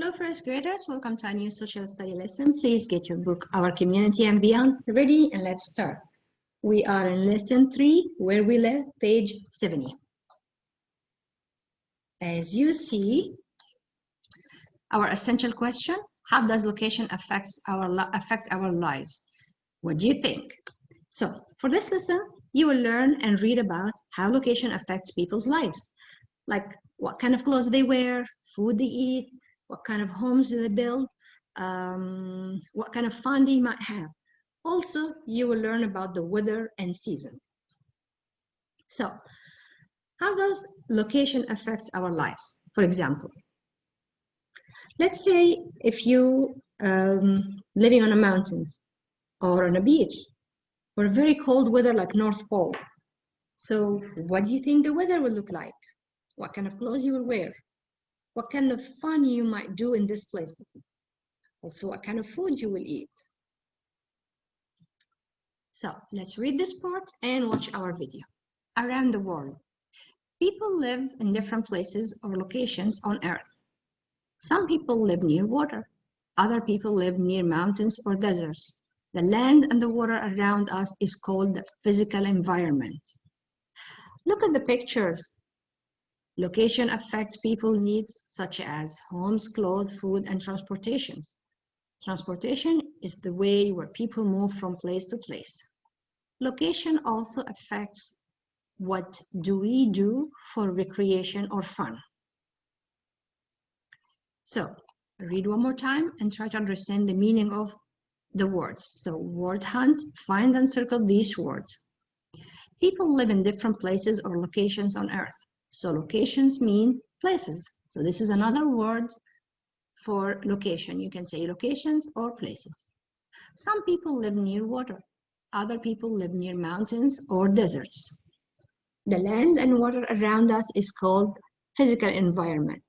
Hello, first graders. Welcome to a new social study lesson. Please get your book, Our Community and Beyond, ready, and let's start. We are in lesson 3, where we left, page 70. As you see, our essential question, how does location affect our lives? What do you think? So, for this lesson, you will learn and read about how location affects people's lives, like what kind of clothes they wear, food they eat, what kind of homes do they build, what kind of fun they might have. Also, you will learn about the weather and seasons. So, how does location affect our lives? For example, let's say if you living on a mountain or on a beach or very cold weather like North Pole. So what do you think the weather will look like? What kind of clothes you will wear? What kind of fun you might do in this place? Also, what kind of food you will eat? So let's read this part and watch our video. Around the world, people live in different places or locations on Earth. Some people live near water. Other people live near mountains or deserts. The land and the water around us is called the physical environment. Look at the pictures. Location affects people's needs such as homes, clothes, food, and transportation. Transportation is the way where people move from place to place. Location also affects what do we do for recreation or fun. So, read one more time and try to understand the meaning of the words. So, word hunt, find and circle these words. People live in different places or locations on Earth. So locations mean places. So this is another word for location. You can say locations or places. Some people live near water. Other people live near mountains or deserts. The land and water around us is called physical environment.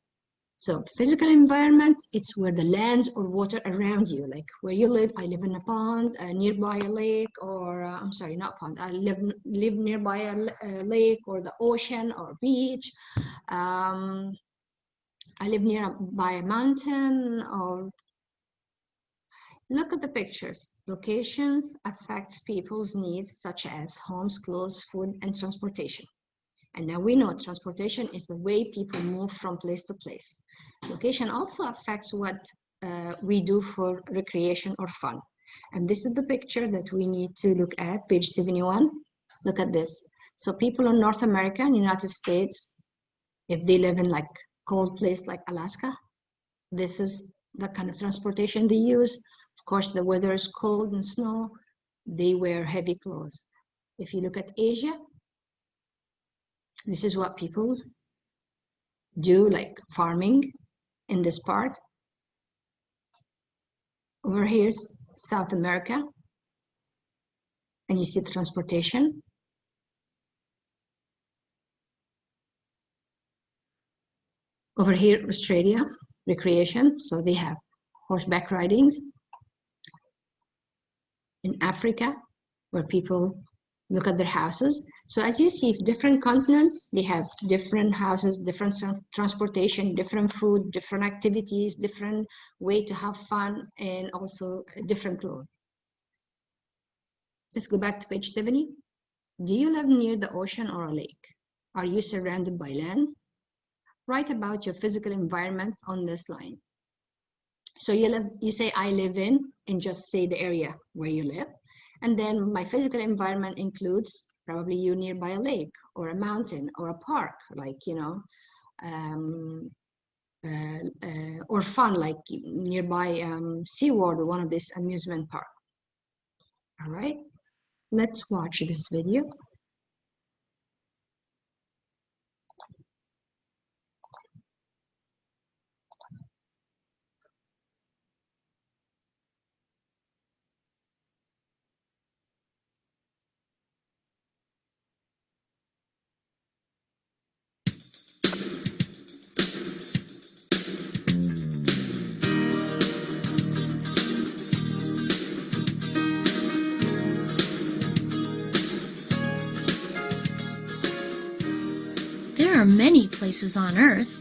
So physical environment, it's where the lands or water around you, like where you live. I live in a pond, nearby a lake, or I'm sorry, not pond. I live nearby a lake or the ocean or beach. I live nearby a mountain. Or look at the pictures. Locations affects people's needs such as homes, clothes, food, and transportation. And now we know transportation is the way people move from place to place. Location also affects what we do for recreation or fun. And this is the picture that we need to look at, page 71. Look at this. So people in North America and United States, if they live in like cold place like Alaska, this is the kind of transportation they use. Of course, the weather is cold and snow. They wear heavy clothes. If you look at Asia, this is what people do, like farming in this part. Over here is South America, and you see the transportation. Over here, Australia, recreation, so they have horseback ridings. In Africa, where people look at their houses. So as you see, different continents, they have different houses, different transportation, different food, different activities, different way to have fun, and also different clothes. Let's go back to page 70. Do you live near the ocean or a lake? Are you surrounded by land? Write about your physical environment on this line. So you say I live in, and just say the area where you live. And then my physical environment includes probably you nearby a lake or a mountain or a park, like, you know, or fun, like nearby SeaWorld or one of these amusement parks. All right, let's watch this video. There are many places on Earth.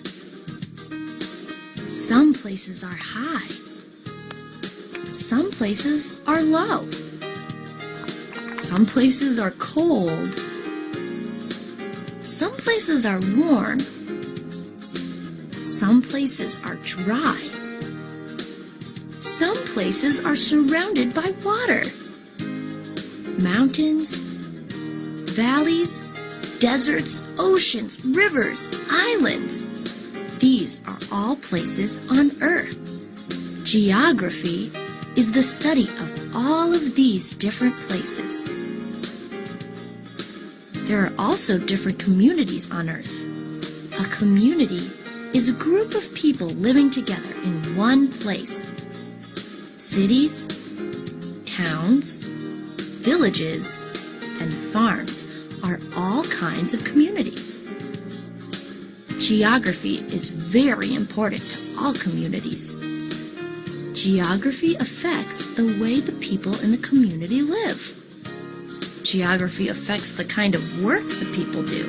Some places are high. Some places are low. Some places are cold. Some places are warm. Some places are dry. Some places are surrounded by water. Mountains, valleys, deserts, oceans, rivers, islands. These are all places on Earth. Geography is the study of all of these different places. There are also different communities on Earth. A community is a group of people living together in one place. Cities, towns, villages, and farms are all kinds of communities. Geography is very important to all communities. Geography affects the way the people in the community live. Geography affects the kind of work the people do,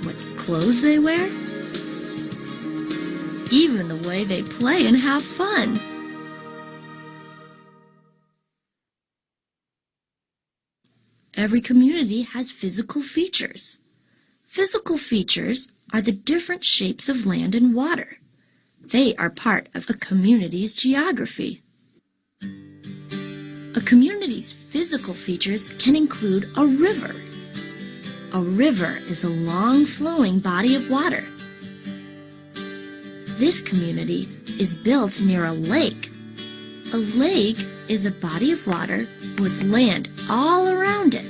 what clothes they wear, even the way they play and have fun. Every community has physical features. Physical features are the different shapes of land and water. They are part of a community's geography. A community's physical features can include a river. A river is a long flowing body of water. This community is built near a lake. A lake is a body of water with land all around it.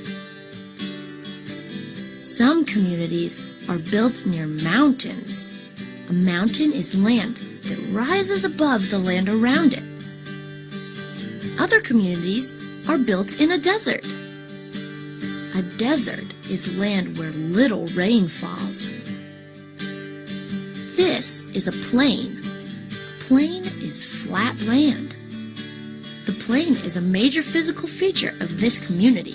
Some communities are built near mountains. A mountain is land that rises above the land around it. Other communities are built in a desert. A desert is land where little rain falls. This is a plain. A plain is flat land. The plain is a major physical feature of this community.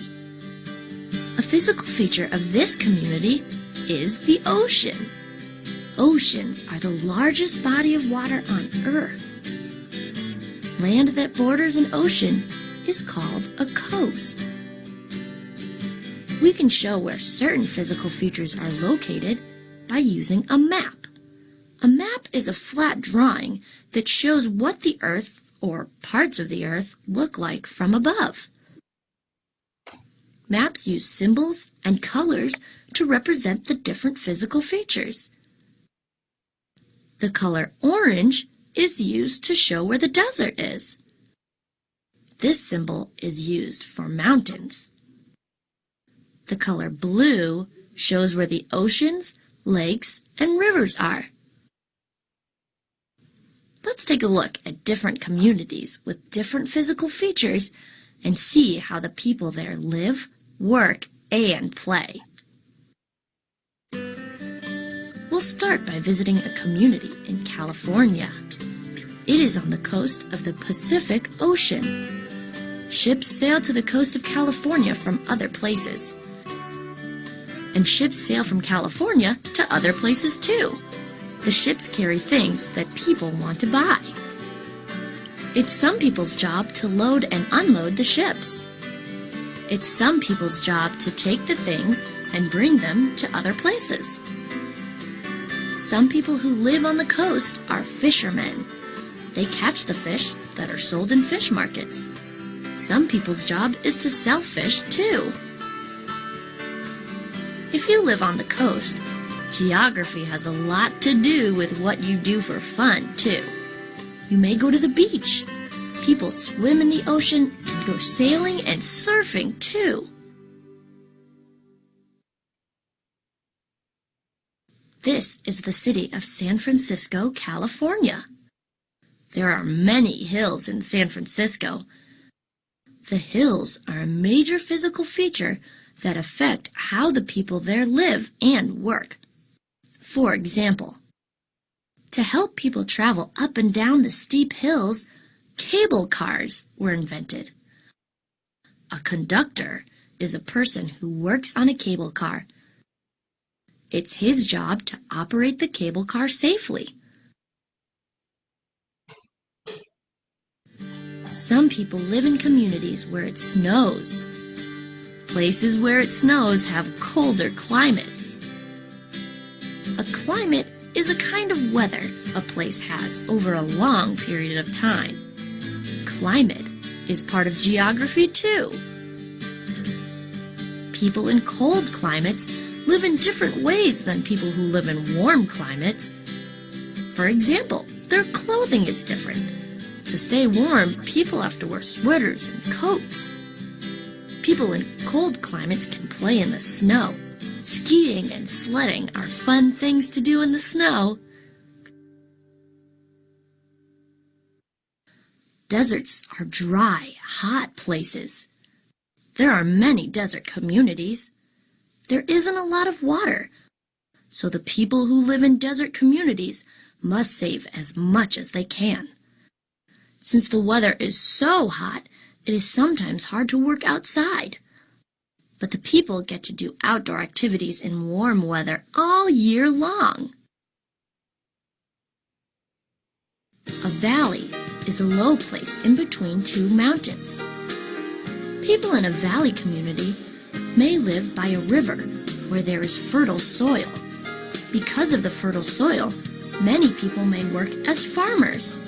A physical feature of this community is the ocean. Oceans are the largest body of water on Earth. Land that borders an ocean is called a coast. We can show where certain physical features are located by using a map. A map is a flat drawing that shows what the Earth, or parts of the Earth, look like from above. Maps use symbols and colors to represent the different physical features. The color orange is used to show where the desert is. This symbol is used for mountains. The color blue shows where the oceans, lakes, and rivers are. Let's take a look at different communities with different physical features and see how the people there live, work, and play. We'll start by visiting a community in California. It is on the coast of the Pacific Ocean. Ships sail to the coast of California from other places. And ships sail from California to other places too. The ships carry things that people want to buy. It's some people's job to load and unload the ships. It's some people's job to take the things and bring them to other places. Some people who live on the coast are fishermen. They catch the fish that are sold in fish markets. Some people's job is to sell fish too. If you live on the coast, geography has a lot to do with what you do for fun too. You may go to the beach. People swim in the ocean and go sailing and surfing too. This is the city of San Francisco, California. There are many hills in San Francisco. The hills are a major physical feature that affect how the people there live and work. For example, to help people travel up and down the steep hills, cable cars were invented. A conductor is a person who works on a cable car. It's his job to operate the cable car safely. Some people live in communities where it snows. Places where it snows have colder climates. A climate is a kind of weather a place has over a long period of time. Climate is part of geography too. People in cold climates live in different ways than people who live in warm climates. For example, their clothing is different. To stay warm, people have to wear sweaters and coats. People in cold climates can play in the snow. Skiing and sledding are fun things to do in the snow. Deserts are dry, hot places. There are many desert communities. There isn't a lot of water, so the people who live in desert communities must save as much as they can. Since the weather is so hot, it is sometimes hard to work outside. But the people get to do outdoor activities in warm weather all year long. A valley is a low place in between two mountains. People in a valley community may live by a river where there is fertile soil. Because of the fertile soil, many people may work as farmers.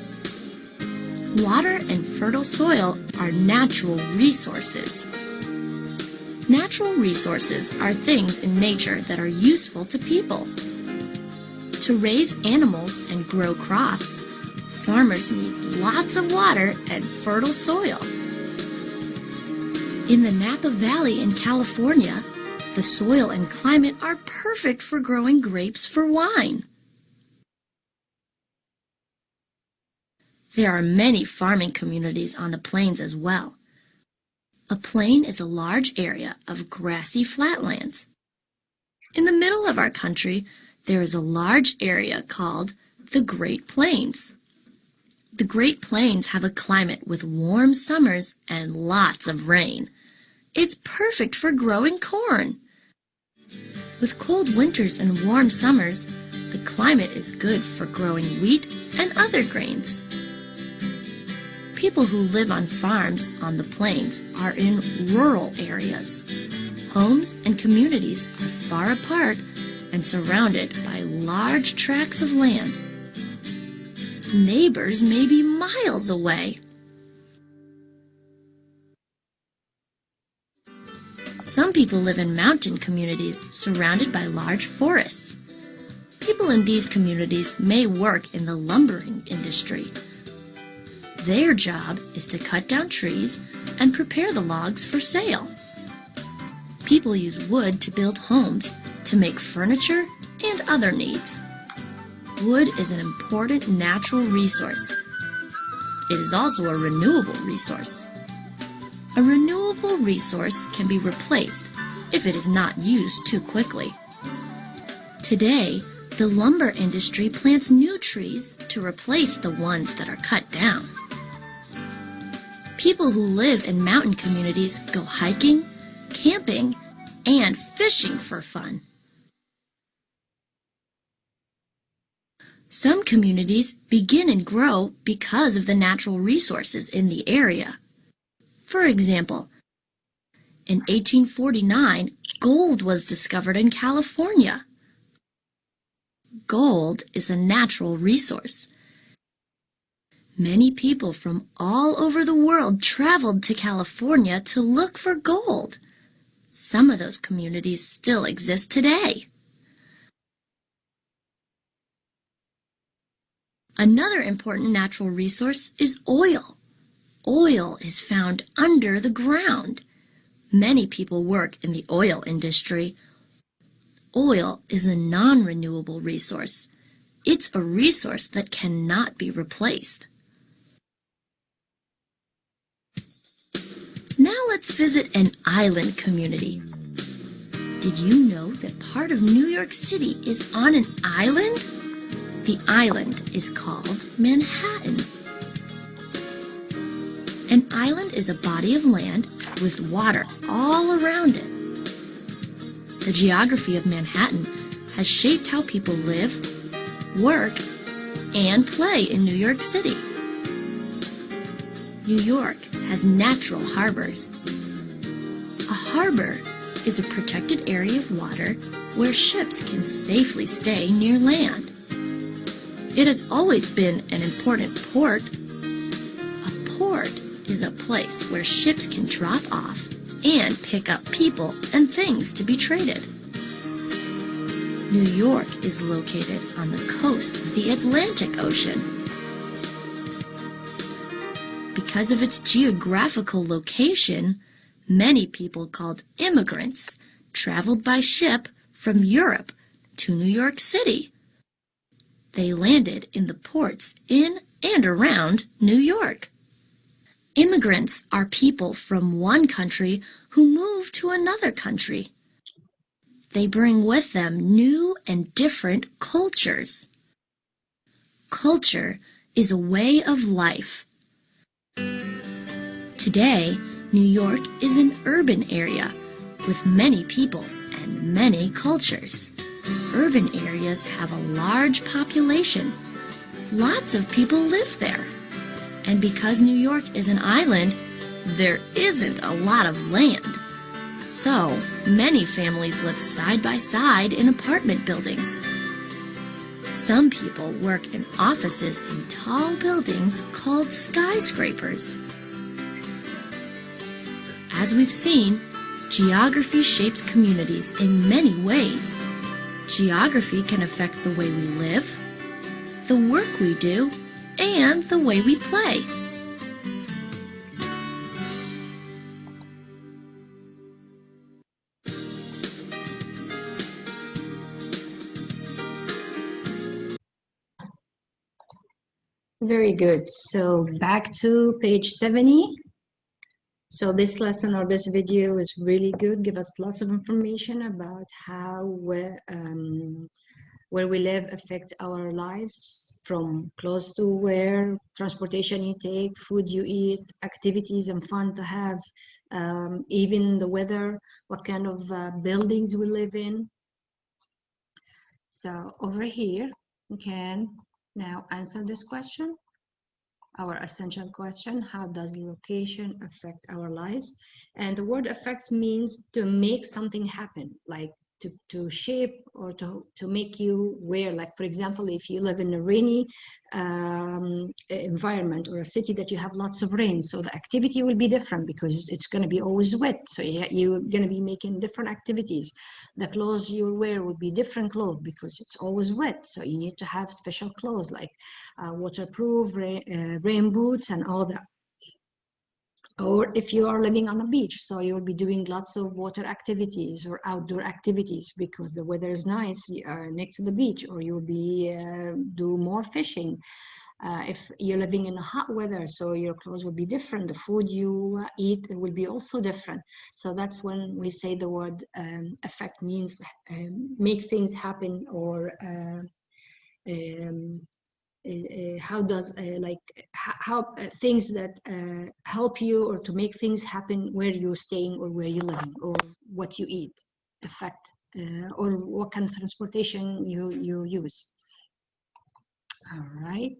Water and fertile soil are natural resources. Natural resources are things in nature that are useful to people. To raise animals and grow crops, farmers need lots of water and fertile soil. In the Napa Valley in California, the soil and climate are perfect for growing grapes for wine. There are many farming communities on the plains as well. A plain is a large area of grassy flatlands. In the middle of our country, there is a large area called the Great Plains. The Great Plains have a climate with warm summers and lots of rain. It's perfect for growing corn. With cold winters and warm summers, the climate is good for growing wheat and other grains. People who live on farms on the plains are in rural areas. Homes and communities are far apart and surrounded by large tracts of land. Neighbors may be miles away. Some people live in mountain communities surrounded by large forests. People in these communities may work in the lumbering industry. Their job is to cut down trees and prepare the logs for sale. People use wood to build homes, to make furniture and other needs. Wood is an important natural resource. It is also a renewable resource. A renewable resource can be replaced if it is not used too quickly. Today, the lumber industry plants new trees to replace the ones that are cut down. People who live in mountain communities go hiking, camping, and fishing for fun. Some communities begin and grow because of the natural resources in the area. For example, in 1849, gold was discovered in California. Gold is a natural resource. Many people from all over the world traveled to California to look for gold. Some of those communities still exist today. Another important natural resource is oil. Oil is found under the ground. Many people work in the oil industry. Oil is a non-renewable resource. It's a resource that cannot be replaced. Now let's visit an island community. Did you know that part of New York City is on an island? The island is called Manhattan. An island is a body of land with water all around it. The geography of Manhattan has shaped how people live, work, and play in New York City. New York has natural harbors. A harbor is a protected area of water where ships can safely stay near land. It has always been an important port. A port is a place where ships can drop off and pick up people and things to be traded. New York is located on the coast of the Atlantic Ocean. Because of its geographical location, many people called immigrants traveled by ship from Europe to New York City. They landed in the ports in and around New York. Immigrants are people from one country who move to another country. They bring with them new and different cultures. Culture is a way of life. Today, New York is an urban area with many people and many cultures. Urban areas have a large population. Lots of people live there. And because New York is an island, there isn't a lot of land. So, many families live side by side in apartment buildings. Some people work in offices in tall buildings called skyscrapers. As we've seen, geography shapes communities in many ways. Geography can affect the way we live, the work we do, and the way we play. Very good. So back to page 70. So this lesson or this video is really good. Give us lots of information about how where we live affect our lives, from close to where, transportation you take, food you eat, activities and fun to have, even the weather, what kind of buildings we live in. So over here, we can now answer this question. Our essential question: how does location affect our lives? And the word affects means to make something happen, like to shape or to make you where, like for example, if you live in a rainy environment or a city that you have lots of rain, so the activity will be different because it's going to be always wet, so you're going to be making different activities. The clothes you wear will be different clothes because it's always wet, so you need to have special clothes like waterproof rain boots and all that. Or if you are living on a beach, so you'll be doing lots of water activities or outdoor activities because the weather is nice next to the beach, or you'll be do more fishing. If you're living in a hot weather, so your clothes will be different, the food you eat will be also different. So that's when we say the word affect means make things happen, or how does how things that help you or to make things happen where you're staying or where you're living or what you eat affect, or what kind of transportation you use. All right.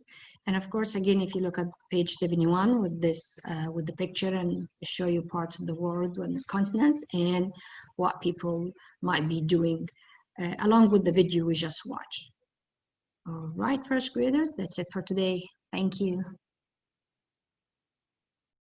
And of course, again, if you look at page 71 with this with the picture and show you parts of the world and the continent and what people might be doing along with the video we just watched. All right, first graders, that's it for today. Thank you.